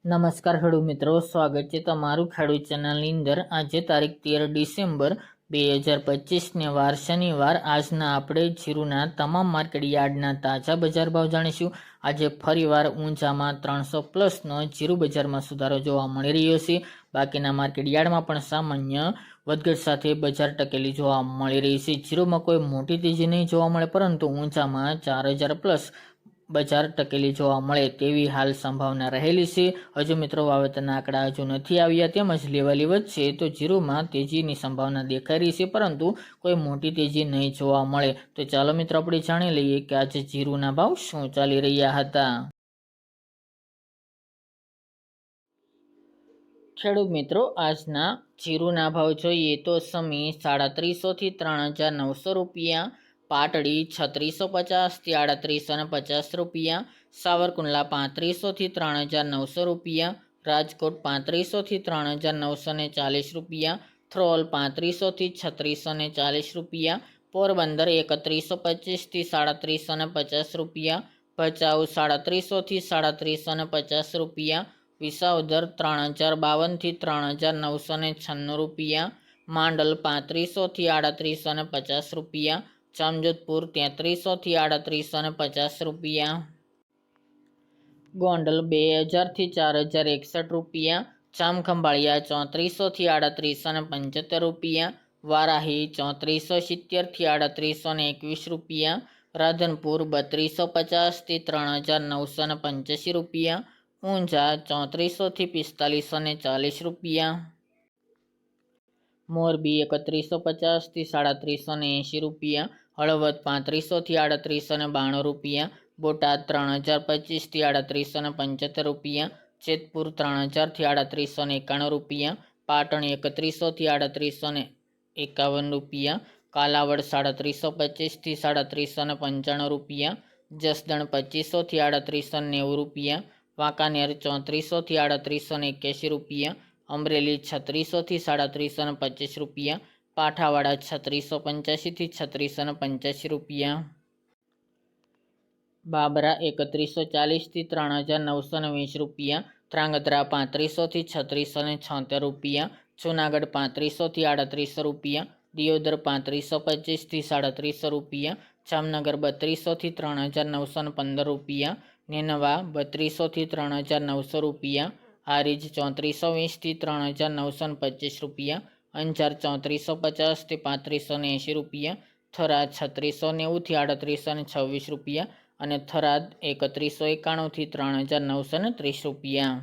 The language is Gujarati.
નમસ્કાર ખેડૂત મિત્રો, સ્વાગત છે તમારું ખેડૂત ચેનલની અંદર। આજે તારીખ 13 ડિસેમ્બર 2025ને વાર શનિવાર। આજના આપણે જીરુના તમામ માર્કેટ યાર્ડના તાજા બજાર ભાવ જાણીશું। આજે ફરીવાર ઊંચામાં 300 પ્લસનો જીરુ બજારમાં સુધારો જોવા મળી રહ્યો છે। બાકીના માર્કેટ યાર્ડમાં પણ સામાન્ય વધઘટ સાથે બજાર ટકેલી જોવા મળી રહી છે। જીરુમાં કોઈ મોટી તેજી નહીં જોવા મળે, પરંતુ ઊંચામાં 4000 પ્લસ બજાર ટકેલી જોવા મળે તેવી હાલ સંભાવના રહેલી છે। હજુ મિત્રો વાવેતરના આંકડા હજુ નથી આવ્યા, તેમજ લેવલી વચ્ચે તો જીરુમાં તેજીની સંભાવના દેખાઈ રહી છે, પરંતુ કોઈ મોટી તેજી નહીં જોવા મળે। તો ચાલો મિત્રો આપણે જાણી લઈએ કે આજે જીરુના ભાવ શું ચાલી રહ્યા હતા। ખેડૂત મિત્રો, આજના જીરુના ભાવ જોઈએ તો સમી 350 થી 3900 રૂપિયા, પાટડી 3650 થી 3850 રૂપિયા, સાવરકુંડલા 3500 થી 3900 રૂપિયા, રાજકોટ 3500 થી 3940 રૂપિયા, થ્રોલ 3500 થી 3640 રૂપિયા, પોરબંદર 3125 થી 3750 રૂપિયા, ભચાઉ 3700 થી 3750 રૂપિયા, વિસાવદર 3052 થી 3996 રૂપિયા, માંડલ 3500 થી 3850 રૂપિયા, જામજોધપુર 3300 થી 3850 રૂપિયા, ગોંડલ 2000 થી 4061 રૂપિયા, જામખંભાળિયા 3400 થી 3875 રૂપિયા, વારાહી 3470 થી 3821 રૂપિયા, રાધનપુર 3250 થી 3985 રૂપિયા, ઊંઝા 3400 થી 4540 રૂપિયા, મોરબી 3150 થી 3780 રૂપિયા, હળવદ 3500 થી 3892 રૂપિયા, બોટાદ 3025 થી 3875 રૂપિયા, જેતપુર 3000 થી 3891 રૂપિયા, પાટણ 3100 થી 3851 રૂપિયા, કાલાવડ 3725 થી 3795 રૂપિયા, જસદણ 2500 થી 3890 રૂપિયા, વાંકાનેર 3400 થી 3881 રૂપિયા, અમરેલી 3600 થી 3725 રૂપિયા, પાઠાવાડા 3685 થી 3685 રૂપિયા, બાબરા 3140 થી 3920 રૂપિયા, ધ્રાંગધ્રા 3500 થી 3676 રૂપિયા, જૂનાગઢ 3500 થી 3800 રૂપિયા, દિયોદર 3525 થી 3700 રૂપિયા, જામનગર 3200 થી 3915 રૂપિયા, નેનવા 3200 થી 3900 રૂપિયા, હારીજ 3420 થી 3925 રૂપિયા, અંજાર 3450 થી 3580 રૂપિયા, થરાદ 3690 થી 3826 રૂપિયા અને થરાદ 3191 થી 3930 રૂપિયા।